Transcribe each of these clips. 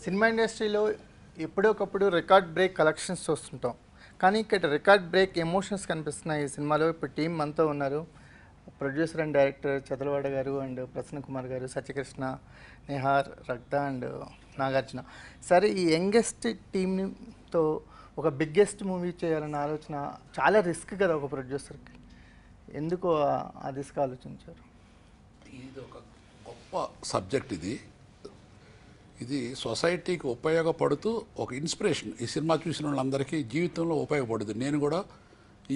Cinema ఇండస్ట్రీలో ఎప్పుడొకప్పుడు record break collections చూస్తుంటాం, కానీ ఇక్కడ రికార్డ్ బ్రేక్ ఎమోషన్స్ కనిపిస్తున్నాయి ఈ సినిమాలో. ఇప్పుడు టీం మనతో ఉన్నారు, ప్రొడ్యూసర్ అండ్ డైరెక్టర్ చదలవాడ గారు అండ్ ప్రసన్న కుమార్ గారు, సత్యకృష్ణ, నిహార్, రక్త అండ్ నాగార్జున. సరే, ఈ యంగెస్ట్ టీంతో ఒక బిగ్గెస్ట్ మూవీ చేయాలన్న ఆలోచన చాలా రిస్క్ కదా ఒక ప్రొడ్యూసర్కి. ఎందుకు ఆ రిస్క్ ఆలోచించారు? ఇది ఒక గొప్ప సబ్జెక్ట్. ఇది సొసైటీకి ఉపయోగపడుతూ ఒక ఇన్స్పిరేషన్. ఈ సినిమా చూసిన వాళ్ళందరికీ జీవితంలో ఉపయోగపడుతుంది. నేను కూడా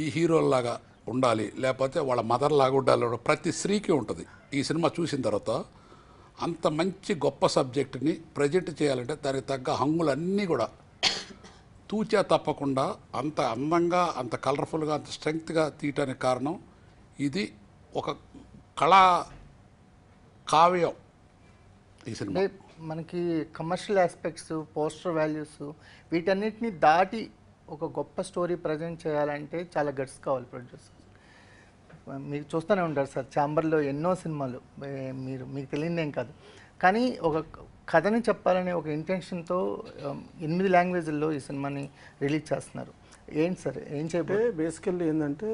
ఈ హీరోల్లాగా ఉండాలి, లేకపోతే వాళ్ళ మదర్ లాగా ఉండాలి, ప్రతి స్త్రీకి ఉంటుంది. ఈ సినిమా చూసిన తర్వాత అంత మంచి గొప్ప సబ్జెక్టుని ప్రజెంట్ చేయాలంటే దానికి తగ్గ హంగులన్నీ కూడా తూచా తప్పకుండా అంత అందంగా, అంత కలర్ఫుల్గా, అంత స్ట్రెంగ్త్గా తీయటానికి కారణం ఇది ఒక కళా కావ్యం ఈ సినిమా. మనకి కమర్షియల్ ఆస్పెక్ట్స్, పోస్టర్ వాల్యూస్ వీటన్నిటిని దాటి ఒక గొప్ప స్టోరీ ప్రజెంట్ చేయాలంటే చాలా గట్స్ కావాలి ప్రొడ్యూసర్. మీకు చూస్తూనే ఉంటారు సార్, ఛాంబర్లో ఎన్నో సినిమాలు, మీకు తెలియదేం కాదు. కానీ ఒక కథని చెప్పాలనే ఒక ఇంటెన్షన్తో 8 లాంగ్వేజ్ల్లో ఈ సినిమాని రిలీజ్ చేస్తున్నారు. ఏంటి సార్, ఏం చేయబోయే? బేసికల్లీ ఏంటంటే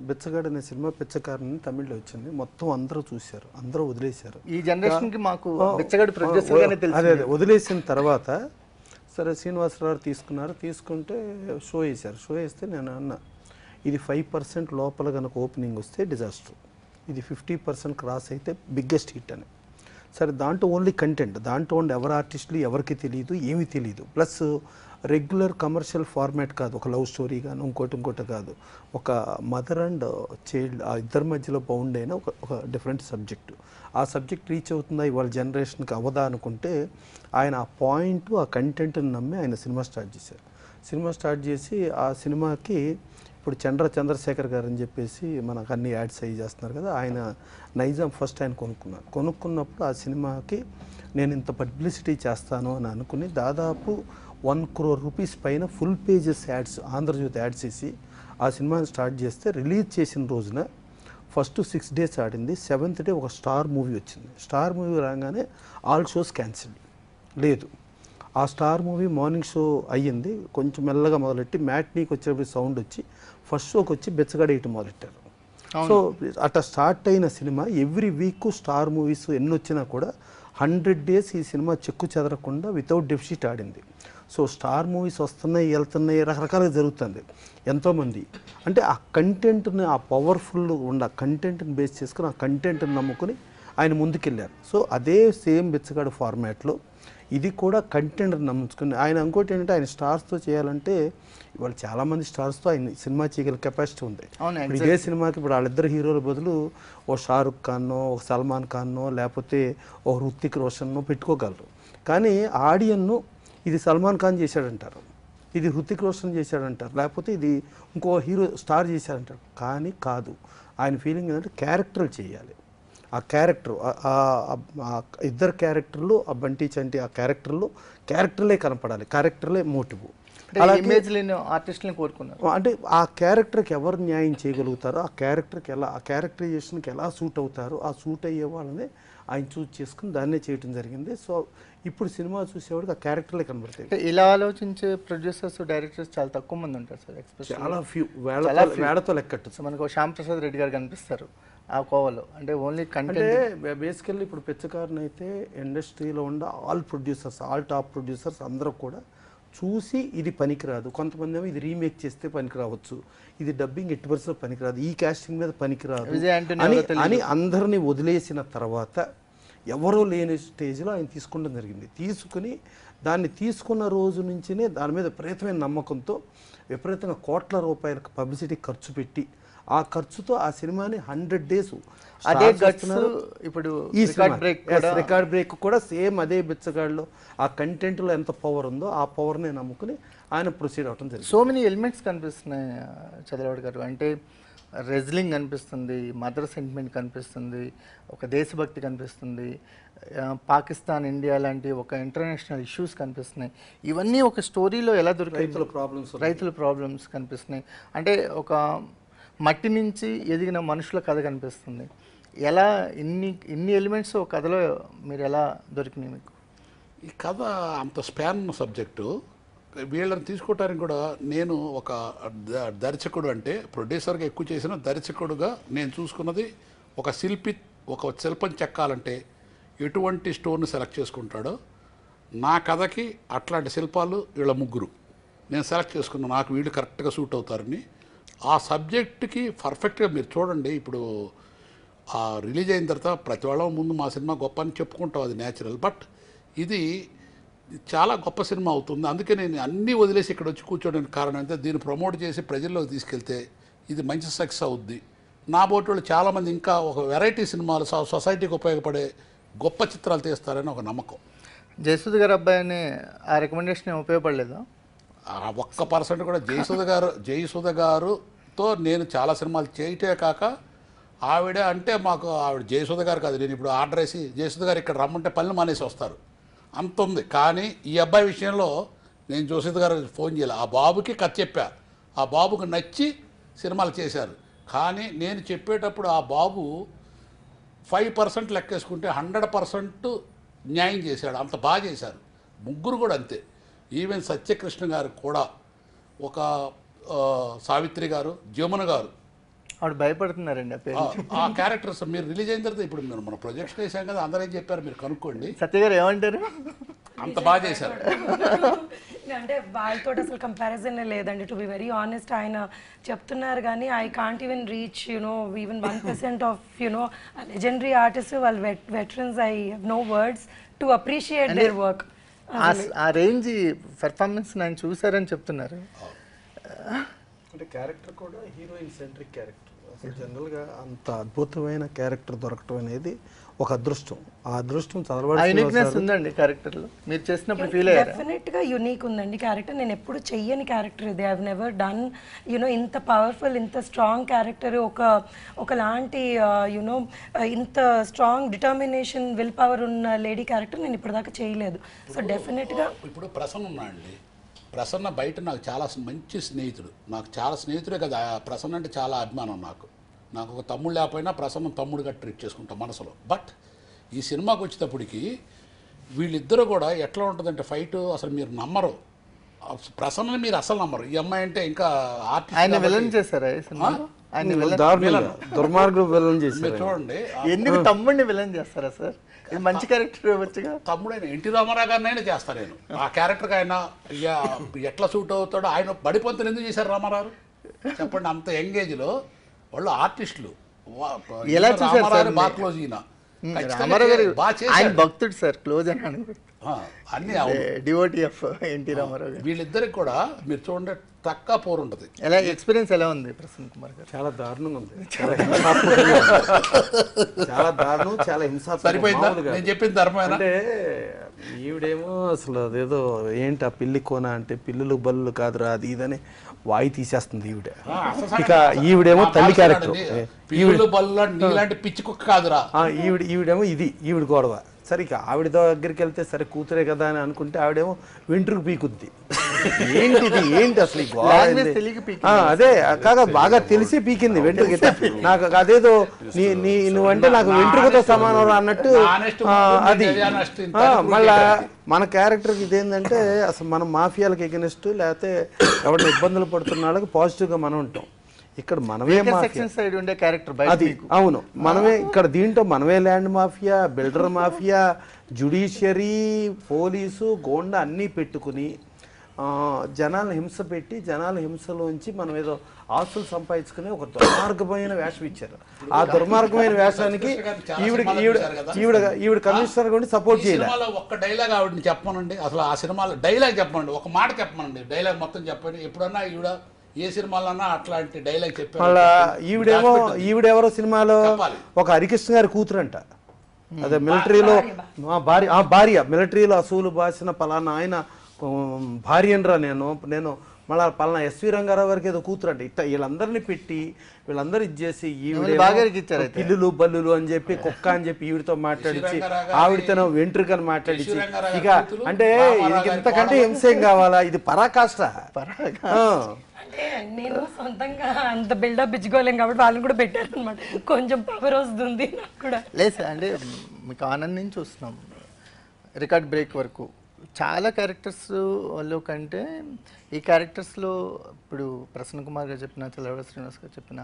బిచ్చగాడు అనే సినిమా పిచ్చకారని తమిళ్లో వచ్చింది. మొత్తం అందరూ చూశారు, అందరూ వదిలేశారు. ఈ జనరేషన్కి మాకు బిచ్చగాడు ప్రొడ్యూసర్గానే తెలుసు. అదే వదిలేసిన తర్వాత సరే శ్రీనివాసరావు తీసుకున్నారు. తీసుకుంటే షో వేశారు. షో వేస్తే నేను అన్న, ఇది 5% లోపల కనుక ఓపెనింగ్ వస్తే డిజాస్టర్, ఇది 50% క్రాస్ అయితే బిగ్గెస్ట్ హిట్ అని. సరే, దాంట్లో ఓన్లీ కంటెంట్, దాంట్లో ఉండే ఎవరు ఆర్టిస్టులు ఎవరికి తెలియదు, ఏమీ తెలియదు. ప్లస్ రెగ్యులర్ కమర్షియల్ ఫార్మాట్ కాదు, ఒక లవ్ స్టోరీ కానీ ఇంకోటి కాదు, ఒక మదర్ అండ్ చైల్డ్ ఆ ఇద్దరి మధ్యలో బౌండ్ అయిన ఒక డిఫరెంట్ సబ్జెక్టు. ఆ సబ్జెక్ట్ రీచ్ అవుతుందా ఇవాళ జనరేషన్కి అవదా అనుకుంటే ఆయన ఆ పాయింట్, ఆ కంటెంట్ని నమ్మి ఆయన సినిమా స్టార్ట్ చేశారు. సినిమా స్టార్ట్ చేసి ఆ సినిమాకి ఇప్పుడు చంద్రశేఖర్ గారు అని చెప్పేసి మనకు అన్ని యాడ్స్ అయ్యి చేస్తున్నారు కదా, ఆయన నైజాం ఫస్ట్ ఆయన కొనుక్కున్నప్పుడు ఆ సినిమాకి నేను ఇంత పబ్లిసిటీ చేస్తాను అని అనుకుని దాదాపు 1 crore రూపీస్ పైన full pages ads, Andhra Jyothi ads వేసి ఆ సినిమాని స్టార్ట్ చేస్తే రిలీజ్ చేసిన రోజున ఫస్ట్ 6 days ఆడింది. 7th day ఒక స్టార్ మూవీ వచ్చింది. స్టార్ మూవీ రాగానే ఆల్ షోస్ క్యాన్సిల్ లేదు. ఆ స్టార్ మూవీ మార్నింగ్ షో అయ్యింది, కొంచెం మెల్లగా మొదలెట్టి మ్యాట్నీకి వచ్చేటప్పుడు సౌండ్ వచ్చి ఫస్ట్ షోకి వచ్చి బెచ్చగాడ వేయటం మొదలెట్టారు. సో అట్లా స్టార్ట్ అయిన cinema every week star movies ఎన్ని వచ్చినా కూడా 100 days ఈ సినిమా చెక్కు చెదరకుండా వితౌట్ డెఫిసిట్ ఆడింది. సో స్టార్ మూవీస్ వస్తున్నాయి, వెళ్తున్నాయి, రకరకాలుగా జరుగుతుంది. ఎంతోమంది అంటే ఆ కంటెంట్ని, ఆ పవర్ఫుల్ ఉన్న కంటెంట్ని బేస్ చేసుకుని ఆ కంటెంట్ని నమ్ముకుని ఆయన ముందుకెళ్ళారు. సో అదే సేమ్ బిచ్చగాడు ఫార్మాట్లో ఇది కూడా కంటెంట్ నమ్ముకుని ఆయన ఇంకోటి ఏంటంటే ఆయన స్టార్స్తో చేయాలంటే ఇవాళ చాలామంది స్టార్స్తో ఆయన సినిమా చేయగల కెపాసిటీ ఉంది. ఇదే సినిమాకి ఇప్పుడు వాళ్ళిద్దరు హీరోల బదులు ఓ షారుఖ్ ఖాన్నో, ఒక సల్మాన్ ఖాన్నో, లేకపోతే ఓ హృతిక్ రోషన్నో పెట్టుకోగలరు. కానీ ఆడియన్ను ఇది సల్మాన్ ఖాన్ చేశాడంటారు, ఇది హృతిక్ రోషన్ చేశాడంటారు, లేకపోతే ఇది ఇంకో హీరో స్టార్ చేశాడంటారు. కానీ కాదు, ఆయన ఫీలింగ్ ఏంటంటే క్యారెక్టర్లు చేయాలి. ఆ క్యారెక్టర్, ఇద్దరు క్యారెక్టర్లు, ఆ బంటి చంటి ఆ క్యారెక్టర్లే కనపడాలి, క్యారెక్టర్లే మోటివ్. ఆర్టిస్ట్ని కోరుకున్నారు అంటే ఆ క్యారెక్టర్కి ఎవరు న్యాయం చేయగలుగుతారో, ఆ క్యారెక్టర్కి ఎలా, ఆ క్యారెక్టరైజేషన్కి ఎలా సూట్ అవుతారో ఆ సూట్ అయ్యే వాళ్ళని ఆయన చూస్ చేసుకుని దాన్నే చేయడం జరిగింది. సో ఇప్పుడు సినిమా చూసేవాడికి ఆ క్యారెక్టర్లే కనబడతాయి. ఇలా ఆలోచించే ప్రొడ్యూసర్స్, డైరెక్టర్స్ చాలా తక్కువ మంది ఉంటారు సార్. చాలా ఫ్యూ, వేళతో లెక్కట్టు. సో మనకు శ్యామ్ ప్రసాద్ రెడ్డి గారు కనిపిస్తారు ఆ కోవలో. అంటే ఓన్లీ కంటెంట్. అంటే బేసికల్లీ ఇప్పుడు పిచ్చకారుని అయితే ఇండస్ట్రీలో ఉన్న all producers, all top producers అందరూ కూడా చూసి ఇది పనికిరాదు, కొంతమంది ఏమో ఇది రీమేక్ చేస్తే పనికిరావచ్చు, ఇది డబ్బింగ్ 80% పనికిరాదు, ఈ కాస్టింగ్ మీద పనికిరాదు అని అందరినీ వదిలేసిన తర్వాత ఎవరూ లేని స్టేజ్లో ఆయన తీసుకోవడం జరిగింది. తీసుకుని దాన్ని తీసుకున్న రోజు నుంచినే దాని మీద విపరీతమైన నమ్మకంతో విపరీతంగా కోట్ల రూపాయలకు పబ్లిసిటీ ఖర్చు పెట్టి ఆ ఖర్చుతో ఆ సినిమాని 100 days ఇప్పుడు ఈ రికార్డ్ బ్రేక్ కూడా సేమ్ అదే బిచ్చగాడిలో ఆ కంటెంట్లో ఎంత పవర్ ఉందో ఆ పవర్ని నమ్ముకుని ఆయన ప్రొసీడ్ అవటం జరిగింది. సో మెనీ ఎలిమెంట్స్ కనిపిస్తున్నాయి చదలవాడి గారు. అంటే రెజ్లింగ్ కనిపిస్తుంది, మదర్ సెంటిమెంట్ కనిపిస్తుంది, ఒక దేశభక్తి కనిపిస్తుంది, పాకిస్తాన్, ఇండియా లాంటి ఒక ఇంటర్నేషనల్ ఇష్యూస్ కనిపిస్తున్నాయి. ఇవన్నీ ఒక స్టోరీలో ఎలా దొరికాయి? రైతుల ప్రాబ్లమ్స్ కనిపిస్తున్నాయి. అంటే ఒక మట్టి నుంచి ఎదిగిన మనుషుల కథ కనిపిస్తుంది. ఎలా ఇన్ని ఎలిమెంట్స్ ఒక కథలో మీరు ఎలా దొరికినాయి మీకు? ఈ కథ అంత స్పాన్ ఉన్న సబ్జెక్టు, వీళ్ళని తీసుకోవటానికి కూడా నేను ఒక దర్శకుడు అంటే ప్రొడ్యూసర్గా ఎక్కువ చేసిన దర్శకుడుగా నేను చూసుకున్నది ఒక శిల్పి ఒక శిల్పం చెక్కాలంటే ఎటువంటి స్టోన్ని సెలెక్ట్ చేసుకుంటాడో నా కథకి అట్లాంటి శిల్పాలు వీళ్ళ ముగ్గురు నేను సెలెక్ట్ చేసుకున్నాను. నాకు వీళ్ళు కరెక్ట్గా సూట్ అవుతారని ఆ సబ్జెక్టుకి పర్ఫెక్ట్గా మీరు చూడండి. ఇప్పుడు ఆ రిలీజ్ అయిన తర్వాత ప్రతి వాళ్ళ ముందు మా సినిమా గొప్ప అని చెప్పుకుంటాం, అది న్యాచురల్. బట్ ఇది చాలా గొప్ప సినిమా అవుతుంది. అందుకే నేను అన్నీ వదిలేసి ఇక్కడ వచ్చి కూర్చోడానికి కారణం అంటే దీన్ని ప్రమోట్ చేసి ప్రజల్లోకి తీసుకెళ్తే ఇది మంచి సక్సెస్ అవుద్ది. నా బోటి వాళ్ళు చాలామంది ఇంకా ఒక వెరైటీ సినిమాలు సొసైటీకి ఉపయోగపడే గొప్ప చిత్రాలు తీస్తారని ఒక నమ్మకం. జయసుధ గారు అబ్బాయి అనే ఆ రికమెండేషన్ ఉపయోగపడలేదా? ఆ 1% కూడా జయసుధ గారుతో నేను చాలా సినిమాలు చేయటే కాక ఆవిడ అంటే మాకు ఆవిడ జయసుధ గారు కాదు, నేను ఇప్పుడు ఆర్డర్ వేసి జయసుధ గారు ఇక్కడ రమ్మంటే పనులు మానేసి వస్తారు అంత ఉంది. కానీ ఈ అబ్బాయి విషయంలో నేను జయసుధ గారు ఫోన్ చేయాలి, ఆ బాబుకి కథ చెప్పా, ఆ బాబుకి నచ్చి సినిమాలు చేశారు. కానీ నేను చెప్పేటప్పుడు ఆ బాబు 5% లెక్కేసుకుంటే 100% న్యాయం చేశాడు, అంత బాగా చేశారు. ముగ్గురు కూడా అంతే. ఈవెన్ సత్యకృష్ణ గారు కూడా, ఒక సావిత్రి గారు, జమున గారు, ఆవిడ భయపడుతున్నారండి ఆ పేరు. ఆ క్యారెక్టర్స్ మీరు రిలీజ్ అయిన తర్వాత ఇప్పుడు మీరు మన ప్రొజెక్షన్ వేసాం కదా, అందరూ ఏం చెప్పారు మీరు కనుక్కోండి. సత్య గారు ఏమంటారు? అంత బాగా చేశారు. అంటే వాళ్ళతో అసలు కంపారిజన్ లేదండి. టు బి వెరీ ఆనెస్ట్, ఆయన చెప్తున్నారు కానీ I can't even reach even 1% of legendary artist, వాళ్ళు veterans. I have no words to appreciate their work. ఆ రేంజ్ పెర్ఫార్మెన్స్ నేను చూసారని చెప్తున్నారు. అంటే క్యారెక్టర్ కూడా హీరోయిన్ సెంట్రిక్ క్యారెక్టర్. అసలు జనరల్గా అంత అద్భుతమైన క్యారెక్టర్ దొరకటం అనేది ఒక అదృష్టం. ఆ అదృష్టం యూనిక్నెస్ ఉందండి క్యారెక్టర్లో. మీరు చేసినప్పుడు ఫీల్ అయ్యారు? డెఫినెట్గా యూనిక్ ఉందండి క్యారెక్టర్. నేను ఎప్పుడు చెయ్యని క్యారెక్టర్ ఇది. ఐ హావ్ నెవర్ డన్ ఇంత పవర్ఫుల్, ఇంత స్ట్రాంగ్ క్యారెక్టర్, ఒకలాంటి ఇంత స్ట్రాంగ్ డిటర్మినేషన్, విల్ పవర్ ఉన్న లేడీ క్యారెక్టర్ నేను ఇప్పటిదాకా చేయలేదు. సో డెఫినెట్గా ఇప్పుడు ప్రసన్న ఉన్నాయండి. ప్రసన్న బయట నాకు చాలా మంచి స్నేహితుడు, నాకు చాలా స్నేహితుడే కదా. ప్రసన్న అంటే చాలా అభిమానం నాకు. నాకు ఒక తమ్ముడు లేకపోయినా ప్రసన్న తమ్ముడుగా ట్రీట్ చేసుకుంటాం మనసులో. బట్ ఈ సినిమాకి వచ్చేటప్పటికి వీళ్ళిద్దరూ కూడా ఎట్లా ఉంటుందంటే ఫైట్ అసలు మీరు నమ్మరు. ప్రసన్నని మీరు అసలు నమ్మరు. ఈ అమ్మాయి అంటే ఇంకా ఆయన విలన్ చేశారా ఈ సినిమాలో? దుర్మార్గుడు విలన్ చేశారు. మీరు చూడండి, ఎందుకు తమ్ముడిని విలన్ చేస్తారా సార్? ఇది మంచి క్యారెక్టర్ వచ్చుగా. తమ్ముడైన ఎన్టీ రామారావు గారినైనా చేస్తాను నేను. ఆ క్యారెక్టర్కి ఆయన ఎట్లా సూట్ అవుతాడో. ఆయన బడిపంతులు ఎందుకు చేశారు రామారావు చెప్పండి? అంత యంగేజ్లో వాళ్ళు ఆర్టిస్టులు. ఎలా చూసారు సార్? బాగా క్లోజ్ ఈయన రామారావు గారు ఆయన భక్తుడు సార్, క్లోజ్ అని అన్ని డివోటీ ఆఫ్ ఎన్టీ రామారావు గారు. వీళ్ళిద్దరికి కూడా మీరు చూడండి తక్కువ పోరు ఉంటుంది. ఎలా ఎక్స్పీరియన్స్ ఎలా ఉంది ప్రసన్న కుమార్ గారు? చాలా దారుణంగా ఉంది. చాలా దారుణం, చాలా హింసాత్మకం. సరిపోయిందా నేను చెప్పింది ధర్మమేనా? అంటే ఈవిడేమో అసలు అదేదో ఏంటి ఆ పిల్లి కోన అంటే పిల్లులు బల్లులు కాదురా అది ఇదని వాయి తీసేస్తుంది ఈవిడ. ఇక ఈవిడేమో తల్లి క్యారెక్టర్. నీలాంటి పిచ్చి కుక్క కాదురా. ఈవిడేమో ఇది ఈవిడ గొడవ. సరే ఇక ఆవిడ దగ్గరికి వెళ్తే సరే కూతురే కదా అని అనుకుంటే ఆవిడేమో వెంట్రుకు పీకుద్ది. ఏంటి అసలు అదే కాగా బాగా తెలిసి పీకింది వెంట్రుక. నాకు అదేదో నువ్వంటే నాకు వెంట్రుకతో సమానం అన్నట్టు. అది మళ్ళా మన క్యారెక్టర్కి ఇదేంటంటే అసలు మనం మాఫియాలకు ఎగెనిస్ట్ లేకపోతే ఎవరైనా ఇబ్బందులు పడుతున్న వాళ్ళకి పాజిటివ్గా మనం ఉంటాం. ఇక్కడ మనమే అది అవును మనమే ఇక్కడ దీంట్లో మనమే land mafia, builder mafia, judiciary, police, goonda అన్నీ పెట్టుకుని జనాలను హింస పెట్టి జనాల హింసలోంచి మనం ఏదో ఆస్తులు సంపాదించుకుని ఒక దుర్మార్గమైన వేషం ఇచ్చారు. ఆ దుర్మార్గమైన వేషానికి ఈవిడ కమిషనర్ కూడా సపోర్ట్ చేయాలి. ఒక్క డైలాగ్ ఆవిడని చెప్పమనండి, అసలు ఆ సినిమాలో డైలాగ్ చెప్పమండి, ఒక మాట చెప్పమనండి, డైలాగ్ మొత్తం చెప్పండి. ఎప్పుడన్నా ఈవిడ ఏ సినిమాలన్నా అట్లాంటి డైలాగ్ చెప్పారు. మళ్ళా ఈవిడెవరో సినిమాలో ఒక హరికృష్ణ గారి కూతురంట. అదే మిలిటరీలో భార్య మిలిటరీలో అసూలు బాసిన పలానా ఆయన భార్య అనరా నేను మళ్ళీ పలానా ఎస్వి రంగారావు గారికి ఏదో కూతురు అంటే ఇట్లా వీళ్ళందరినీ పెట్టి వీళ్ళందరూ ఇచ్చేసి పిల్లులు బల్లులు అని చెప్పి కుక్క అని చెప్పి ఈవిడితో మాట్లాడించి ఆవిడతో వెంట్రుకని మాట్లాడించి ఇక అంటే ఇంతకంటే హింసేం కావాలా? ఇది పరాకాష్ట. అంటే నేను సొంతంగా అంత బిల్డప్ ఇచ్చుకోలేం కాబట్టి వాళ్ళని కూడా పెట్టారు అనమాట. కొంచెం పవర్ వస్తుంది నాకు కూడా. లేదు సార్, అంటే మీకు ఆనంద్ నుంచి చూస్తున్నాం రికార్డ్ బ్రేక్ వరకు చాలా క్యారెక్టర్స్లో కంటే ఈ క్యారెక్టర్స్లో ఇప్పుడు ప్రసన్న కుమార్ గారు చెప్పిన, చలవడ శ్రీనివాస్ గారు చెప్పిన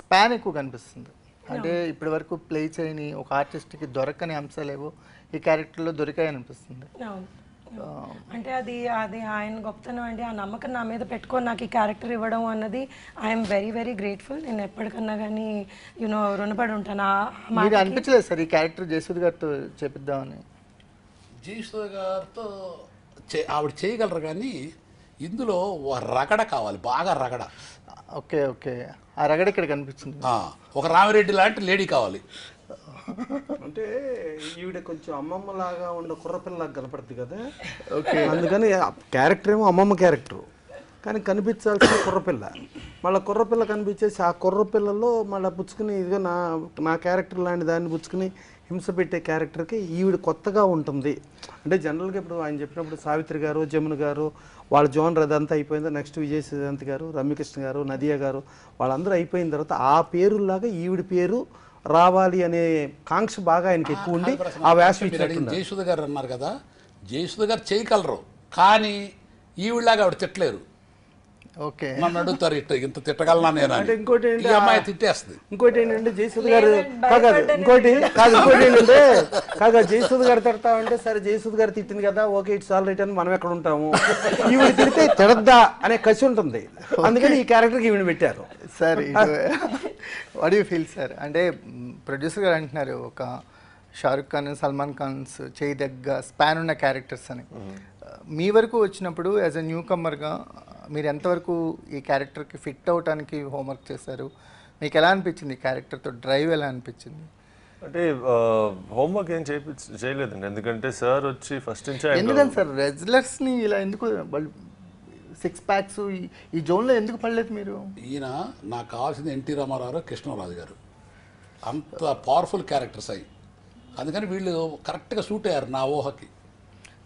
స్పాన్ ఎక్కువ కనిపిస్తుంది. అంటే ఇప్పటి వరకు ప్లే చేయని ఒక ఆర్టిస్ట్కి దొరకని అంశాలేవో ఈ క్యారెక్టర్లో దొరికాయి అనిపిస్తుంది. అంటే అది అది ఆయన గొప్పతనం అండి. ఆ నమ్మకం నా మీద పెట్టుకొని నాకు ఈ క్యారెక్టర్ ఇవ్వడం అన్నది ఐఎమ్ వెరీ వెరీ గ్రేట్ఫుల్. నేను ఎప్పటికన్నా కానీ యూనో రుణపడి ఉంటాను. మీకు అనిపించలేదు సార్ ఈ క్యారెక్టర్ జయసూద్ గారితో చేపిద్దామని? జయసూద్ గారితో ఆవిడ చేయగలరు, కానీ ఇందులో రగడ కావాలి, బాగా రగడ. ఓకే ఓకే, ఆ రగడ ఇక్కడ కనిపించింది. ఒక రామిరెడ్డి లాంటి లేడీ కావాలి. అంటే ఈవిడ కొంచెం అమ్మమ్మ లాగా ఉండే కుర్రపిల్లలాగా కనపడుతుంది కదా. ఓకే, అందుకని క్యారెక్టర్ ఏమో అమ్మమ్మ క్యారెక్టర్, కానీ కనిపించాల్సిన కుర్రపిల్ల. మళ్ళీ కుర్రపిల్ల కనిపించేసి ఆ కుర్రపిల్లలో మళ్ళీ పుచ్చుకుని ఇదిగో నా క్యారెక్టర్ లాంటి దాన్ని పుచ్చుకుని హింస పెట్టే క్యారెక్టర్కి ఈవిడ కొత్తగా ఉంటుంది. అంటే జనరల్గా ఇప్పుడు ఆయన చెప్పినప్పుడు సావిత్రి గారు, జమున గారు వాళ్ళ జోనర్ అదంతా అయిపోయింది. నెక్స్ట్ విజయ్ సిద్ధాంత్ గారు, రమ్యకృష్ణ గారు, నదియా గారు వాళ్ళందరూ అయిపోయిన తర్వాత ఆ పేరులాగా ఈవిడ పేరు రావాలి అనే కాంక్ష బాగా ఆయనకి ఎక్కువ ఉండి ఆ వేషం జయసూద్ గారు అన్నారు కదా, జయసూద్ గారు చేయగలరు, కానీ ఈవిడలాగా ఆవిడ తిట్టలేరు. ఓకే, నన్ను అడుగుతారు ఇట్లా ఇంత తిట్టగలనా నేను అంటే. ఇంకోటి ఈ అమ్మాయి తిట్టేస్తుంది. ఇంకోటి ఏంటంటే జయసూద్ గారు ఇంకోటి ఏంటంటే జయసూద్ గారు తిడతామంటే సరే జయసూద్ గారు తిట్టింది కదా ఓకే ఇట్స్ ఆల్ రైట్ అని మనం ఎక్కడ ఉంటాము. ఈవిడ తిడితే తిడద్దా అనే కసి ఉంటుంది, అందుకని ఈ క్యారెక్టర్కి ఈవిడ పెట్టారు. Sir what you feel sir? అంటే ప్రొడ్యూసర్ గారు అంటున్నారు ఒక షారుఖ్ ఖాన్, సల్మాన్ ఖాన్స్ చేయి దగ్గర స్పాన్ ఉన్న క్యారెక్టర్స్ అని. మీ వరకు వచ్చినప్పుడు యాజ్ అ న్యూ కమ్మర్గా మీరు ఎంతవరకు ఈ క్యారెక్టర్కి ఫిట్ అవడానికి హోంవర్క్ చేశారు? మీకు ఎలా అనిపించింది ఈ క్యారెక్టర్తో డ్రైవ్ ఎలా అనిపించింది? అంటే హోంవర్క్ ఏం చేయలేదండి, ఎందుకంటే సార్ వచ్చి ఫస్ట్ నుంచి ఎందుకంటే సార్ రెజ్లర్స్ని ఇలా ఎందుకు సిక్స్ ప్యాక్స్ ఈ జోన్లో ఎందుకు పడలేదు మీరు? ఈయన నాకు కావాల్సింది ఎన్టీ రామారావు, కృష్ణరాజు గారు, అంత పవర్ఫుల్ క్యారెక్టర్స్ అయ్యి, అందుకని వీళ్ళు కరెక్ట్గా సూట్ అయ్యారు నా ఊహకి.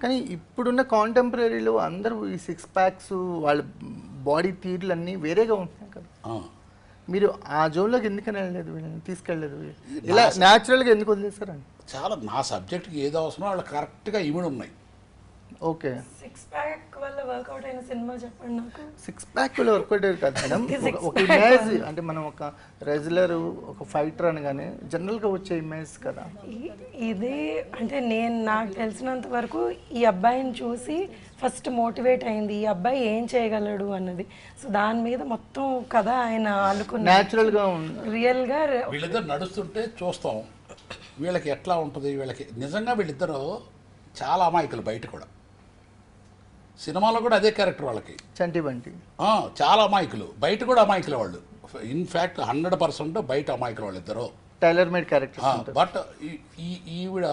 కానీ ఇప్పుడున్న కాంటెంపరీలో అందరూ ఈ సిక్స్ ప్యాక్స్ వాళ్ళ బాడీ తీర్లు అన్నీ వేరేగా ఉంటున్నాయి కదా. మీరు ఆ జోన్లోకి ఎందుకని వెళ్ళలేదు, వీళ్ళని తీసుకెళ్ళలేదు, ఇలా న్యాచురల్గా ఎందుకు వదిలేస్తారండి? చాలా నా సబ్జెక్ట్కి ఏది అవసరమో వాళ్ళు కరెక్ట్గా ఇమిడి ఉన్నాయి. ఓకే, సిక్స్ ప్యాక్ వల్ల వర్కౌట్ అయిన సినిమా చెప్పండి నాకు. సిక్స్ ప్యాక్ వల్ల వర్కౌట్ అయ్యేది కాదు మేడం, ఒక ఇమేజ్. అంటే మనం ఒక రెజ్లర్, ఒక ఫైటర్ అనగానే జనరల్గా వచ్చే ఇమేజ్ కదా ఇది. అంటే నాకు తెలిసినంత వరకు ఈ అబ్బాయిని చూసి ఫస్ట్ మోటివేట్ అయింది, ఈ అబ్బాయి ఏం చేయగలడు అన్నది. సో దాని మీద మొత్తం కథ ఆయన అనుకున్న న్యాచురల్గా రియల్గా. వీళ్ళిద్దరు నడుస్తుంటే చూస్తాం వీళ్ళకి ఎట్లా ఉంటుంది. వీళ్ళకి నిజంగా వీళ్ళిద్దరూ చాలా అమాయకులు, బయట కూడా సినిమాలో కూడా అదే క్యారెక్టర్ వాళ్ళకి, చంటి బంటి. చాలా అమాయకులు, బయట కూడా అమాయకులు వాళ్ళు. ఇన్ఫ్యాక్ట్ 100% బయట అమాయకులు వాళ్ళిద్దరు, టైలర్ మేడ్ క్యారెక్టర్. బట్ ఈవిడ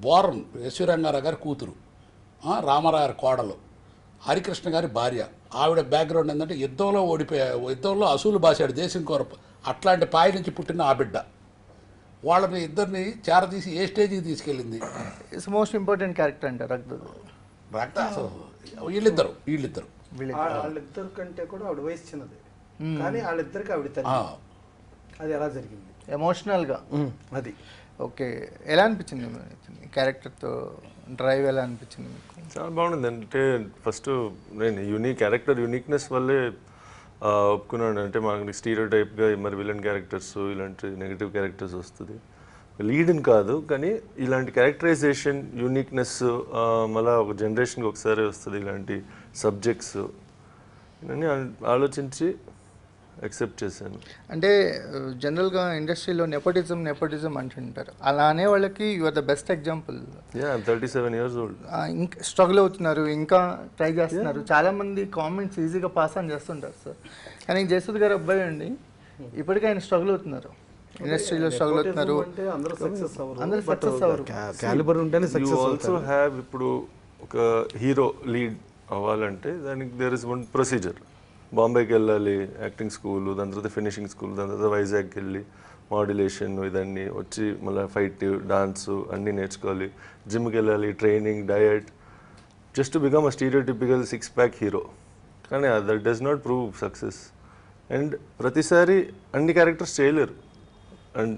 బోరన్ ఎస్వి రంగారావు గారి కూతురు, రామారావు గారి కోడలు, హరికృష్ణ గారి భార్య. ఆవిడ బ్యాక్గ్రౌండ్ ఏంటంటే యుద్ధంలో ఓడిపోయాడు, యుద్ధంలో అసూలు బాసాడు దేశం కోరపు, అట్లాంటి పాయ నుంచి పుట్టిన ఆ బిడ్డ. వాళ్ళని ఇద్దరిని చేరదీసి ఏ స్టేజ్కి తీసుకెళ్ళింది. ఇట్స్ మోస్ట్ ఇంపార్టెంట్ క్యారెక్టర్ అంటారు రక్త. అసలు వీళ్ళిద్దరు వాళ్ళిద్దరు కంటే కూడా ఆవిడ వయసు చిన్నది, కానీ వాళ్ళిద్దరికి ఆవిడ తల్లి. అది ఎలా జరిగింది ఎమోషనల్గా అది. ఓకే, ఎలా అనిపించింది క్యారెక్టర్తో డ్రైవ్? ఎలా అనిపించింది మీకు? చాలా బాగుంది. అంటే ఫస్ట్ నేను క్యారెక్టర్ యూనిక్నెస్ వల్లే ఒప్పుకున్నాను. అంటే మాకు స్టీరియో టైప్గా మరి విలన్ క్యారెక్టర్స్ ఇలాంటి నెగిటివ్ క్యారెక్టర్స్ వస్తుంది, లీడ్ని కాదు, కానీ ఇలాంటి క్యారెక్టరైజేషన్ యూనిక్నెస్ మళ్ళీ ఒక జనరేషన్కి ఒకసారి వస్తుంది ఇలాంటి సబ్జెక్ట్స్ అని ఆలోచించి యాక్సెప్ట్ చేశాను. అంటే జనరల్గా ఇండస్ట్రీలో నెపోటిజం అంటుంటారు, అలా అనే వాళ్ళకి you are the best example. 37 years old. ఇంకా స్ట్రగుల్ అవుతున్నారు, ఇంకా ట్రై చేస్తున్నారు. చాలామంది కామెంట్స్ ఈజీగా పాస్ ఆన్ చేస్తుంటారు సార్, కానీ జయసూద్ గారు అబ్బాయి అండి ఇప్పటికీ ఆయన స్ట్రగుల్ అవుతున్నారు, ఇండస్ట్రీలో స్ట్రగుల్ అవుతున్నారు. అందరూ సక్సెస్ అవ్వరు. క్యాలిబర్ ఉంటేనే సక్సెస్. ఆల్సో హ్యావ్ ఇప్పుడు ఒక హీరో లీడ్ అవ్వాలంటే దానికి దేర్ ఇస్ వన్ ప్రొసీజర్. బాంబేకి వెళ్ళాలి యాక్టింగ్ స్కూల్, దాని తర్వాత ఫినిషింగ్ స్కూల్, దాని తర్వాత వైజాగ్కి వెళ్ళి మాడ్యులేషన్ ఇదన్నీ వచ్చి మళ్ళీ ఫైట్ డాన్స్ అన్నీ నేర్చుకోవాలి. జిమ్కి వెళ్ళాలి, training, diet, just to become a stereotypical 6-pack hero. కానీ that does not prove success. And ప్రతిసారి అన్ని క్యారెక్టర్స్ చేయలేరు. అండ్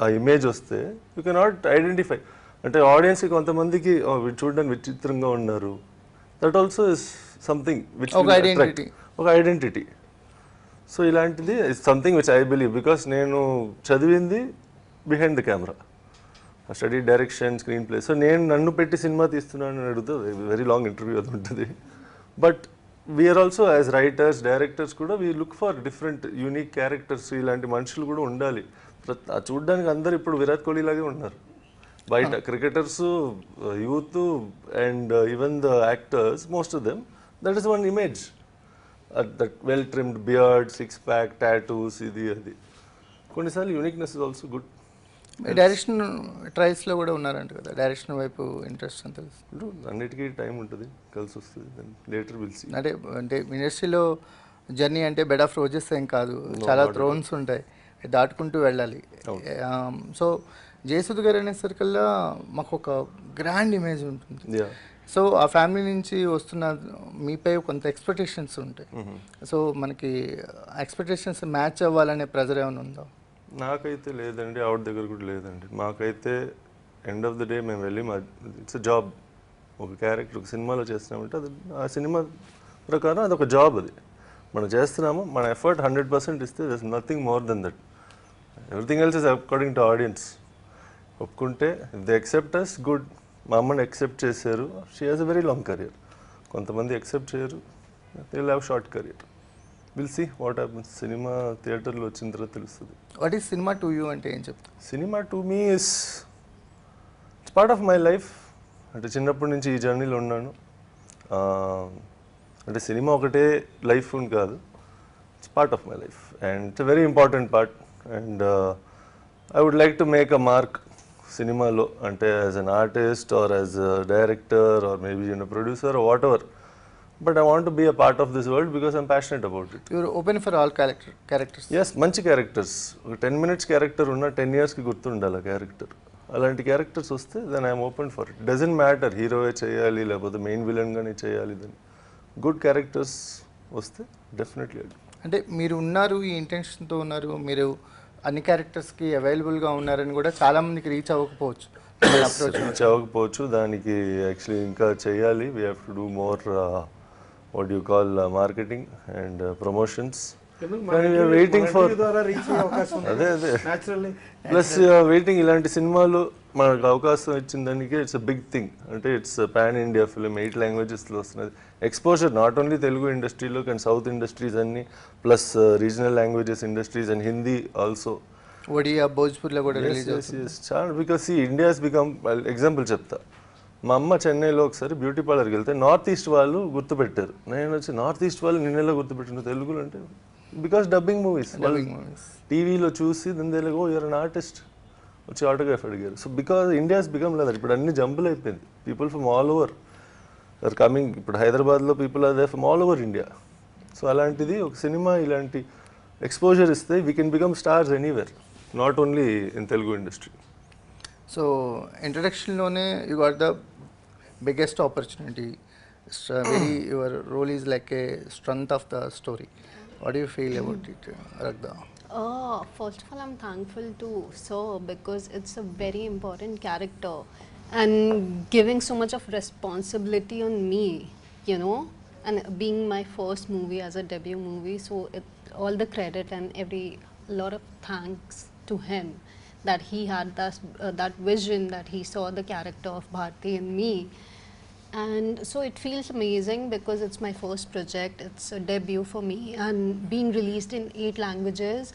ఆ ఇమేజ్ వస్తే యూ కెనాట్ ఐడెంటిఫై. అంటే ఆడియన్స్కి కొంతమందికి చూడడానికి విచిత్రంగా ఉన్నారు. That also is something which ఒక ఐడెంటిటీ. సో ఇలాంటిది something which I believe, because నేను చదివింది behind the camera, study direction, screen play. So నేను నన్ను పెట్టి సినిమా తీస్తున్నాను అని అడిగితే వెరీ లాంగ్ ఇంటర్వ్యూ అది ఉంటుంది. But we are also as writers, directors కూడా we look for different unique characters. ఇలాంటి మనుషులు కూడా ఉండాలి. చూడడానికి అందరు ఇప్పుడు విరాట్ కోహ్లీ లాగే ఉన్నారు. బయట cricketers, youth and even the actors, most of them, that is one image. That well trimmed beard, 6-pack, tattoos, ఇది అది. కొన్నిసార్లు uniqueness is also good. Direction ట్రయల్స్లో కూడా ఉన్నారంట కదా, డైరెక్షన్ వైపు ఇంట్రెస్ట్ అని తెలుసు. అన్నిటికీ టైం ఉంటుంది, కలిసి వస్తుంది. Later will see. అంటే ఇండస్ట్రీలో జర్నీ అంటే బెడ్ ఆఫ్ రోజెస్ ఏం కాదు, చాలా థ్రోన్స్ ఉంటాయి, దాటుకుంటూ వెళ్ళాలి. సో జయసుధ్ గారు అనేసరికల్లా మాకు ఒక గ్రాండ్ ఇమేజ్ ఉంటుంది. సో ఆ ఫ్యామిలీ నుంచి వస్తున్న మీపై కొంత ఎక్స్పెక్టేషన్స్ ఉంటాయి. సో మనకి ఎక్స్పెక్టేషన్స్ మ్యాచ్ అవ్వాలనే ప్రెజర్ ఏమైనా ఉందా? నాకైతే లేదండి, ఆవిడ దగ్గర కూడా లేదండి. మాకైతే ఎండ్ ఆఫ్ ద డే మేము వెళ్ళి ఇట్స్ అ జాబ్. ఒక క్యారెక్టర్ ఒక సినిమాలో చేస్తున్నామంటే అది ఆ సినిమా ప్రకారం అదొక జాబ్. అది మనం చేస్తున్నాము, మన ఎఫర్ట్ 100% ఇస్తే there is nothing more than that. Everything else is according to audience. ఒప్పుకుంటే if they accept us, good. మా అమ్మని యాక్సెప్ట్ చేశారు, she has a very long career. కొంతమంది యాక్సెప్ట్ చేయరు, they will have short career. Will see what happens. Cinema థియేటర్లో వచ్చిన తర్వాత తెలుస్తుంది. What is cinema to you అంటే ఏం చెప్తారు? Cinema to me is it's part of my life. అంటే చిన్నప్పటి నుంచి ఈ జర్నీలో ఉన్నాను. అంటే సినిమా ఒకటే లైఫ్ అని కాదు, it's part of my life and it's a very important part. And I would like to make a mark సినిమాలో, అంటే as an artist or as a director or maybe in a producer or whatever. But I want to be a part of this world because I'm passionate about it. You are open for all characters? Yes, మంచి characters. ఒక 10 minutes character ఉన్న 10 yearsకి గుర్తుండాలి ఆ character. అలాంటి characters వస్తే then I'm open for it. Doesn't matter హీరోయే చేయాలి లేకపోతే మెయిన్ విలన్గానే చేయాలి. దెన్ గుడ్ క్యారెక్టర్స్ వస్తే డెఫినెట్లీ. అంటే మీరు ఉన్నారు, ఈ ఇంటెన్షన్తో ఉన్నారు, మీరు అన్ని క్యారెక్టర్స్కి అవైలబుల్గా ఉన్నారని కూడా చాలామందికి రీచ్ అవ్వకపోవచ్చు. రీచ్ అవ్వకపోవచ్చు, దానికి యాక్చువల్లీ ఇంకా చేయాలి. We have to do more what do you call marketing and promotions. And we are waiting for అదే ప్లస్ వెయిటింగ్. ఇలాంటి సినిమాలు మనకు అవకాశం ఇచ్చిన దానికి ఇట్స్ అ బిగ్ థింగ్. అంటే ఇట్స్ పాన్ ఇండియా ఫిలిం, 8 languagesలో వస్తున్నది. ఎక్స్పోజర్ నాట్ ఓన్లీ తెలుగు ఇండస్ట్రీలో కానీ సౌత్ ఇండస్ట్రీస్ అన్ని, plus regional languages industries and Hindi also. Odia, భోజ్పూర్లో కూడా రిలీజ్ అవుతుంది. చాలా, because India has become, example చెప్తా. మా అమ్మ చెన్నైలో ఒకసారి బ్యూటీ పార్లర్కి వెళ్తే నార్త్ ఈస్ట్ వాళ్ళు గుర్తుపెట్టారు. నేను వచ్చి నార్త్ ఈస్ట్ వాళ్ళు నిన్నెలా గుర్తుపెట్టిన తెలుగులో అంటే బికాస్ డబ్బింగ్ మూవీస్ టీవీలో చూసి దాని తెలుగు యూఆర్ అన్ ఆర్టిస్ట్ వచ్చి ఆటోగ్రాఫ్ అడిగారు. సో బికాస్ ఇండియాస్ బికమ్ లేదా ఇప్పుడు అన్ని జంపుల్ అయిపోయింది. People from all over are coming. ఇప్పుడు హైదరాబాద్లో people are they from all over India. So అలాంటిది ఒక సినిమా ఇలాంటి ఎక్స్పోజర్ ఇస్తే we can become stars anywhere, not only in Telugu industry. So ఇంట్రడక్షన్లోనే you got the biggest opportunity. Your role is like a strength of the story. What do you feel about it, Ragda? First of all, I'm thankful to Sir because it's a very important character and giving so much of responsibility on me, you know, and being my first movie as a debut movie. So all the credit and lot of thanks to him that he had that vision, that he saw the character of Bharti in me. And so it feels amazing because it's my first project, it's a debut for me, and being released in 8 languages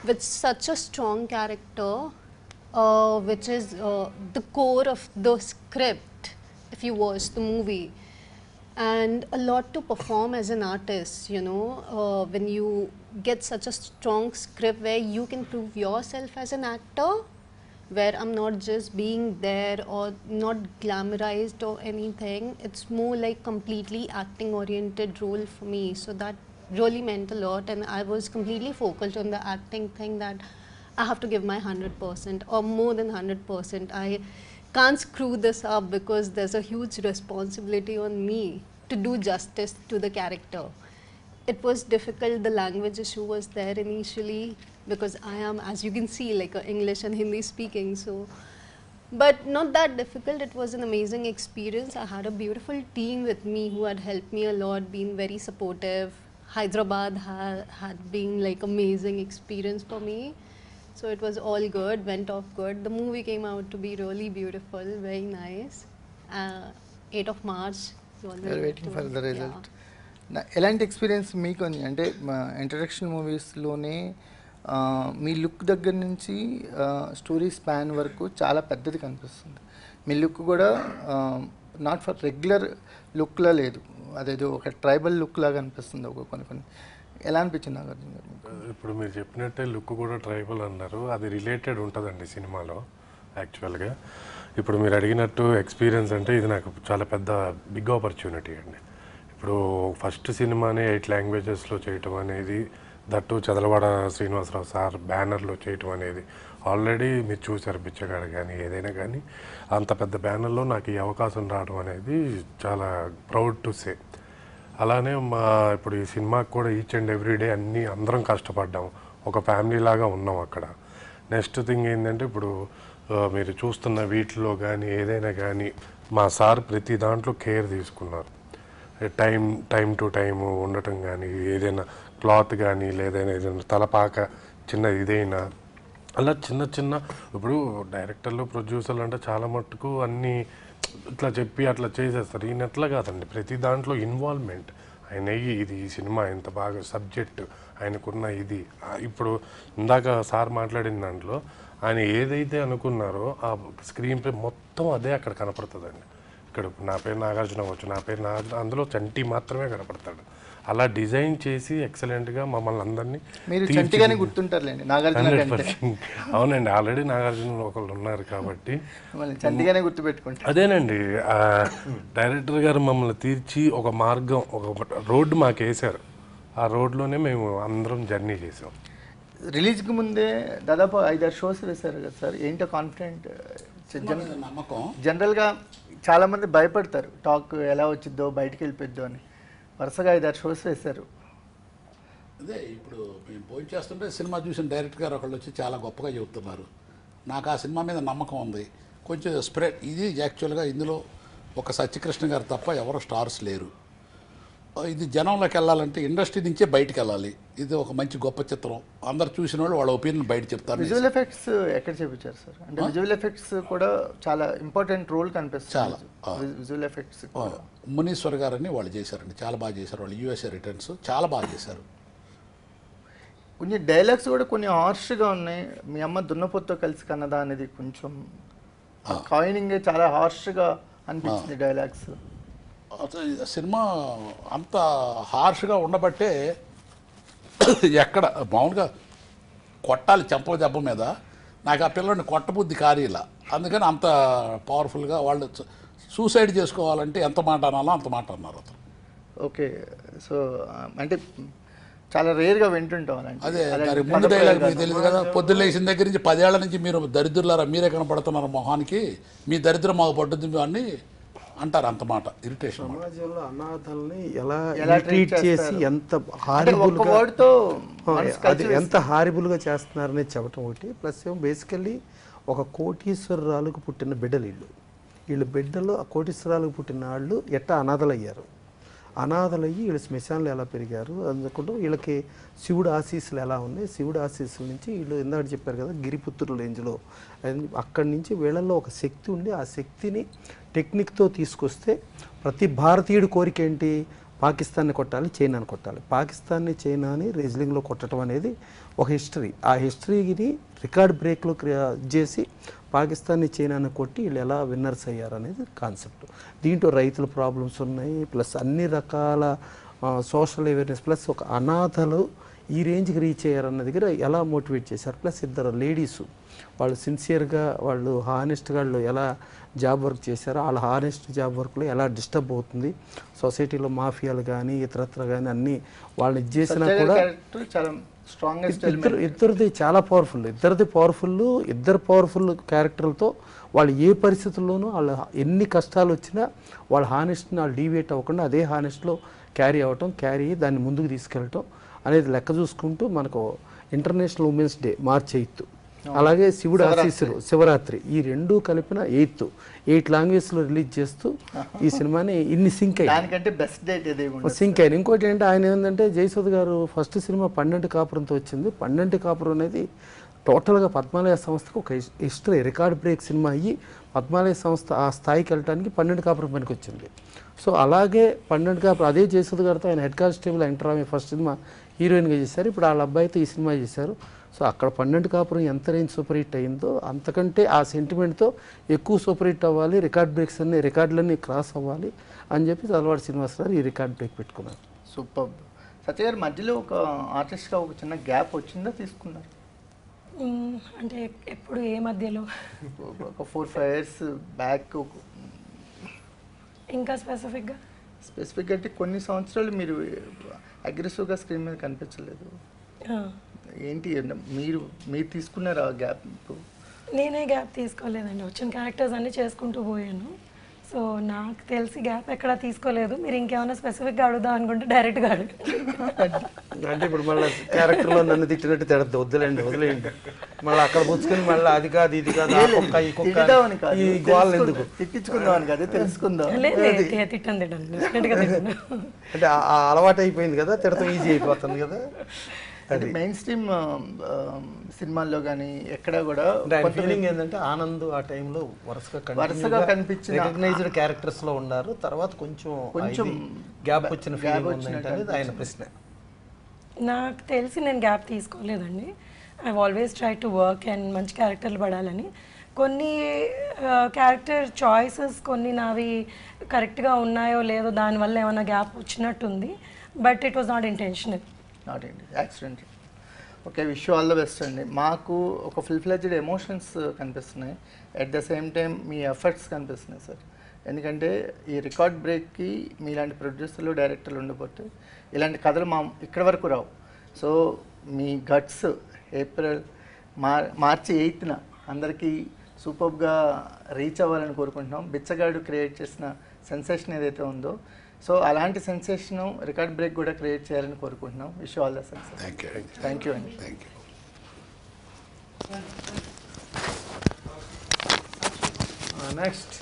with such a strong character, which is the core of the script if you watch the movie, and a lot to perform as an artist, you know, when you get such a strong script where you can prove yourself as an actor, where I'm not just being there or not glamorized or anything. It's more like completely acting oriented role for me. So that really meant a lot, and I was completely focused on the acting thing, that I have to give my 100% or more than 100%. I can't screw this up because there's a huge responsibility on me to do justice to the character. It was difficult, the language issue was there initially because I am, as you can see, like a English and Hindi speaking, so but not that difficult. It was an amazing experience. I had a beautiful team with me who had helped me a lot, been very supportive. Hyderabad had been like amazing experience for me. So it was all good, went off good. The movie came out to be really beautiful, very nice. 8th of March. you all will We're get waiting to- for the yeah. result. ఎలాంటి experience మీకు ఉంది అంటే introduction మూవీస్లోనే మీ look దగ్గర నుంచి story span వరకు చాలా పెద్దది కనిపిస్తుంది. మీ లుక్ కూడా నాట్ ఫర్ రెగ్యులర్ లుక్లా లేదు, అదేదో ఒక ట్రైబల్ లుక్ లాగా అనిపిస్తుంది ఒక కొన్ని. ఎలా అనిపించింది నాగార్జున గారు మీకు? ఇప్పుడు మీరు చెప్పినట్టే లుక్ కూడా ట్రైబల్ అన్నారు, అది రిలేటెడ్ ఉంటుందండి సినిమాలో యాక్చువల్గా. ఇప్పుడు మీరు అడిగినట్టు ఎక్స్పీరియన్స్ అంటే ఇది నాకు చాలా పెద్ద బిగ్ ఆపర్చునిటీ అండి. ఇప్పుడు ఫస్ట్ సినిమానే 8 లాంగ్వేజెస్లో చేయటం అనేది, దట్టు చదలవాడ శ్రీనివాసరావు సార్ బ్యానర్లో చేయటం అనేది, ఆల్రెడీ మీరు చూసారు బిచ్చగాడు కానీ ఏదైనా కానీ, అంత పెద్ద బ్యానర్లో నాకు ఈ అవకాశం రావడం అనేది చాలా ప్రౌడ్ టు సే. అలానే ఇప్పుడు ఈ సినిమాకి కూడా ఈచ్ అండ్ ఎవ్రీ డే అందరం కష్టపడ్డాం, ఒక ఫ్యామిలీ లాగా ఉన్నాం అక్కడ. నెక్స్ట్ థింగ్ ఏంటంటే ఇప్పుడు మీరు చూస్తున్న వీటిలో కానీ ఏదైనా కానీ మా సార్ ప్రతి దాంట్లో కేర్ తీసుకున్నారు. టైం టు టైము ఉండటం కానీ, ఏదైనా క్లాత్ కానీ లేదైనా ఏదైనా తలపాక చిన్న ఇదైనా అలా చిన్న ఇప్పుడు డైరెక్టర్లు ప్రొడ్యూసర్లు అంటే చాలా మట్టుకు అన్నీ ఇట్లా చెప్పి అట్లా చేసేస్తారు. ఈయన ఎట్లా కాదండి, ప్రతి దాంట్లో ఇన్వాల్వ్మెంట్. ఆయన ఇది ఈ సినిమా ఎంత బాగా సబ్జెక్టు, ఆయనకున్న ఇది ఇప్పుడు ఇందాక సార్ మాట్లాడిన దాంట్లో ఆయన ఏదైతే అనుకున్నారో ఆ స్క్రీన్ ప్లే మొత్తం అదే అక్కడ కనపడుతుందండి. ఇక్కడ నా పేరు నాగార్జున అవ్వచ్చు, నా పేరు నాగార్జున, అందులో చంటి మాత్రమే కనపడతాడు. అలా డిజైన్ చేసి ఎక్సలెంట్గా మమ్మల్ని అందరినీ మీరు చంటిగానే గుర్తుంటారులేండి నాగార్జున కంటే. అవునండి, ఆల్రెడీ నాగార్జున ఒకళ్ళు ఉన్నారు కాబట్టి మళ్ళీ చంటిగానే గుర్తుపెట్టుకుంటారు. అదేనండి, డైరెక్టర్ గారు మమ్మల్ని తీర్చి ఒక మార్గం, ఒక రోడ్డు మాకు వేశారు. ఆ రోడ్లోనే మేము అందరం జర్నీ చేసాం. రిలీజ్కి ముందే దాదాపు 5-6 షోస్ వేశారు కదా సార్, ఏంటో కాన్ఫిడెంట్? నమ్మకం. జనరల్గా చాలామంది భయపడతారు టాక్ ఎలా వచ్చిద్దో బయటికి వెళ్ళిపోద్దో అని. వరుసగా 5-6 షోస్ వేశారు. అదే ఇప్పుడు మేము పోయి చేస్తుంటే సినిమా చూసిన డైరెక్టర్ గారు ఒకళ్ళు వచ్చి చాలా గొప్పగా చెబుతున్నారు. నాకు ఆ సినిమా మీద నమ్మకం ఉంది. కొంచెం స్ప్రెడ్ ఇది యాక్చువల్గా ఇందులో ఒక సత్యకృష్ణ గారు తప్ప ఎవరు స్టార్స్ లేరు. ఇది జనంలోకి వెళ్ళాలంటే ఇండస్ట్రీ నుంచే బయటికి వెళ్ళాలి. ఇది ఒక మంచి గొప్ప చిత్రం, అందరు చూసిన వాళ్ళు వాళ్ళ ఒపీనియన్ బయట చెప్తారు. విజువల్ ఎఫెక్ట్స్ ఎక్కడ చూపించారు సార్? అంటే విజువల్ ఎఫెక్ట్స్ కూడా చాలా ఇంపార్టెంట్ రోల్ కనిపిస్తుంది. చాలా. విజువల్ ఎఫెక్ట్స్ మునీశ్వర్ గారని వాళ్ళు చేశారండి, చాలా బాగా చేశారు. వాళ్ళు యూఎస్ఏ రిటర్న్స్ చాలా బాగా చేశారు. కొన్ని డైలాగ్స్ కూడా కొన్ని హార్ష్గా ఉన్నాయి. మీ అమ్మ దున్నపోతుతో కలిసి కన్నదా అనేది కొంచెం కాయినింగ్ చాలా హార్ష్గా అనిపించింది డైలాగ్స్. సినిమా అంత హార్ష్గా ఉండబట్టే ఎక్కడ మామూలుగా కొట్టాలి చెంపల దెబ్బ మీద, నాకు ఆ పిల్లని కొట్టబుద్ధి కారీలా. అందుకని అంత పవర్ఫుల్గా వాళ్ళు సూసైడ్ చేసుకోవాలంటే ఎంత మాట అనాలో అంత మాట అన్నారు అతను. ఓకే, సో అంటే చాలా రేర్గా వింటుంటాం అలాంటి. అదే మరి ముందు డైలాగ్ మీకు తెలియదు కదా, పొద్దున్న లేచిన దగ్గర నుంచి 10 ఏళ్ల నుంచి మీరు దరిద్రులారా మీరే కనపడుతున్నారు మొహానికి, మీ దరిద్రం మాకు పట్టుద్ది అని అంటారు. అంత మాట ఇరిటేషన్. సమాజంలో అనాథల్ని ఎలా ఎలా ట్రీట్ treat చేసి చేస్తారు? ఎంత ఒక్క హారిబుల్గా వర్డ్తో అది ఎంత హారిబుల్గా చేస్తున్నారనేది చెప్పడం ఒకటి. ప్లస్ ఏమో బేసికల్లీ ఒక కోటీశ్వరరాలకు పుట్టిన బిడ్డలు వీళ్ళు బిడ్డలు ఆ కోటీశ్వరాలకు పుట్టిన వాళ్ళు ఎట్టా అనాథలయ్యారు, అనాథలయ్యి వీళ్ళు శ్మశానంలో ఎలా పెరిగారు అందుకుంటూ వీళ్ళకి శివుడు ఆశీస్సులు ఎలా ఉన్నాయి, శివుడు ఆశీస్సుల నుంచి వీళ్ళు ఇందాక చెప్పారు కదా గిరిపుత్రుల రేంజ్లో, అక్కడి నుంచి వీళ్ళల్లో ఒక శక్తి ఉండి ఆ శక్తిని టెక్నిక్తో తీసుకొస్తే ప్రతి భారతీయుడి కోరిక ఏంటి, పాకిస్తాన్ని కొట్టాలి, చైనాని కొట్టాలి. పాకిస్తాన్ని చైనాని రెజ్లింగ్లో కొట్టడం అనేది ఒక హిస్టరీ. ఆ హిస్టరీని రికార్డ్ బ్రేక్లో చేసి పాకిస్తాన్ని చైనాని కొట్టి వీళ్ళు ఎలా విన్నర్స్ అయ్యారు అనేది కాన్సెప్ట్. దీంట్లో రైతుల ప్రాబ్లమ్స్ ఉన్నాయి, ప్లస్ అన్ని రకాల సోషల్ అవేర్నెస్, ప్లస్ ఒక అనాథలు ఈ రేంజ్కి రీచ్ అయ్యారన్న దగ్గర ఎలా మోటివేట్ చేశారు. ప్లస్ ఇద్దరు లేడీస్ వాళ్ళు సిన్సియర్గా వాళ్ళు హానెస్ట్గా వాళ్ళు ఎలా జాబ్ వర్క్ చేశారో వాళ్ళ హానెస్ట్ జాబ్ వర్క్లో ఎలా డిస్టర్బ్ అవుతుంది సొసైటీలో మాఫియాలు కానీ ఇతరత్ర కానీ అన్నీ వాళ్ళని ఇది చేసినా కూడా క్యారెక్టర్ చాలా స్ట్రాంగెస్ట్ ఇద్దరిది చాలా పవర్ఫుల్, ఇద్దరు పవర్ఫుల్ క్యారెక్టర్లతో వాళ్ళు ఏ పరిస్థితుల్లోనూ వాళ్ళు ఎన్ని కష్టాలు వచ్చినా వాళ్ళ హానెస్ట్ని వాళ్ళు డీవియేట్ అవ్వకుండా అదే హానెస్ట్లో క్యారీ అవ్వటం, దాన్ని ముందుకు తీసుకెళ్ళటం అనేది లెక్క చూసుకుంటూ మనకు ఇంటర్నేషనల్ ఉమెన్స్ డే మార్చి 8, అలాగే శివుడు ఆశీస్సులు శివరాత్రి, ఈ రెండూ కలిపిన 8 లాంగ్వేజ్లో రిలీజ్ చేస్తూ ఈ సినిమాని ఇన్ని సింక్ దానికంటే బెస్ట్ డేట్ సింక్ అయ్యింది. ఇంకోటి ఏంటంటే ఆయన ఏంటంటే జయసుధ గారు ఫస్ట్ సినిమా 12 కాపురంతో వచ్చింది. 12 కాపురం అనేది టోటల్గా పద్మాలయ సంస్థకు ఒక హిస్టరీ రికార్డ్ బ్రేక్ సినిమా అయ్యి పద్మాలయ సంస్థ ఆ స్థాయికి వెళ్ళడానికి 12 కాపురం పనికి వచ్చింది. సో అలాగే 12 కాపురం అదే జయసుధ గారితో ఆయన హెడ్ కానిస్టేబుల్ ఎంటరామి ఫస్ట్ సినిమా హీరోయిన్గా చేశారు. ఇప్పుడు వాళ్ళ అబ్బాయితో ఈ సినిమా చేశారు. సో అక్కడ 12 కాపురం ఎంత రేంజ్ సూపర్ హిట్ అయిందో అంతకంటే ఆ సెంటిమెంట్తో ఎక్కువ సూపర్ హిట్ అవ్వాలి, రికార్డులన్నీ క్రాస్ అవ్వాలి అని చెప్పి తలవాడు శ్రీనివాసరావు ఈ రికార్డ్ బ్రేక్ పెట్టుకున్నారు. సూపర్. సత్య గారు మధ్యలో ఒక ఆర్టిస్ట్గా ఒక చిన్న గ్యాప్ వచ్చిందా తీసుకున్నారు? అంటే ఎప్పుడు ఏ మధ్యలో ఒక 4-5 years బ్యాక్. ఇంకా స్పెసిఫిక్గా అంటే కొన్ని సంవత్సరాలు మీరు అగ్రెసివ్గా స్క్రీన్ మీద కనిపించలేదు. ఏంటి మీరు తీసుకున్నారు ఆ గ్యాప్? నేనే గ్యాప్ తీసుకోలేదండి, వచ్చిన క్యారెక్టర్స్ అన్నీ చేసుకుంటూ పోయాను. సో నాకు తెలిసి గ్యాప్ ఎక్కడా తీసుకోలేదు. మీరు ఇంకేమైనా స్పెసిఫిక్గా అడుగుదాం అనుకుంటే డైరెక్ట్గా అడగండి. అంటే ఇప్పుడు మళ్ళీ క్యారెక్టర్లో నన్ను తిట్టినట్టు తిడద్దు, వదిలేయండి. మళ్ళీ అక్కడ పుచ్చుకొని మళ్ళీ అది కాదు ఇది కాదు ఈ గోల్ ఎందుకు తిట్టించుకుందామని కదా, తెలుసుకుందాం. తిట్టండి అంటే ఆ అలవాటు అయిపోయింది కదా, తిడతాం ఈజీ అయిపోతుంది కదా. అది మెయిన్ స్ట్రీమ్ సినిమాల్లో కానీ ఎక్కడ కూడా ఫీలింగ్ ఏంటంటే ఆనంద్ ఆ టైంలో వరుసగా కనిపించిన రికగ్నైజ్డ్ క్యారెక్టర్స్లో ఉన్నారు. తర్వాత కొంచెం గ్యాప్ వచ్చిన ఫీలింగ్ అనేది ఆయన ప్రశ్న. నాకు తెలిసి నేను గ్యాప్ తీసుకోలేదండి. I always try to work and మంచి క్యారెక్టర్లు పడాలని. కొన్ని క్యారెక్టర్ చాయిసెస్ కొన్ని నావి కరెక్ట్గా ఉన్నాయో లేదో దానివల్ల ఏమైనా గ్యాప్ వచ్చినట్టుంది. But it was not intentional, not accident. Okay, wish all the best అండి. మాకు ఒక ఫుల్-ఫ్లెడ్జ్డ్ ఎమోషన్స్ కనిపిస్తున్నాయి, at the same time me efforts కనిపిస్తున్నాయి సార్. ఎందుకంటే ఈ రికార్డ్ బ్రేక్కి మీలాంటి ప్రొడ్యూసర్లు డైరెక్టర్లు ఉండబోతే ఇలాంటి కథలు ఇక్కడి వరకు రావు. సో మీ గట్స్ మార్చి 8న అందరికీ సూపర్గా రీచ్ అవ్వాలని కోరుకుంటున్నాం. బిచ్చగాడు క్రియేట్ చేసిన సెన్సేషన్ ఏదైతే ఉందో, సో అలాంటి సెన్సేషన్ రికార్డ్ బ్రేక్ కూడా క్రియేట్ చేయాలని కోరుకుంటున్నాం. Wish all the success. Thank you అండి. నెక్స్ట్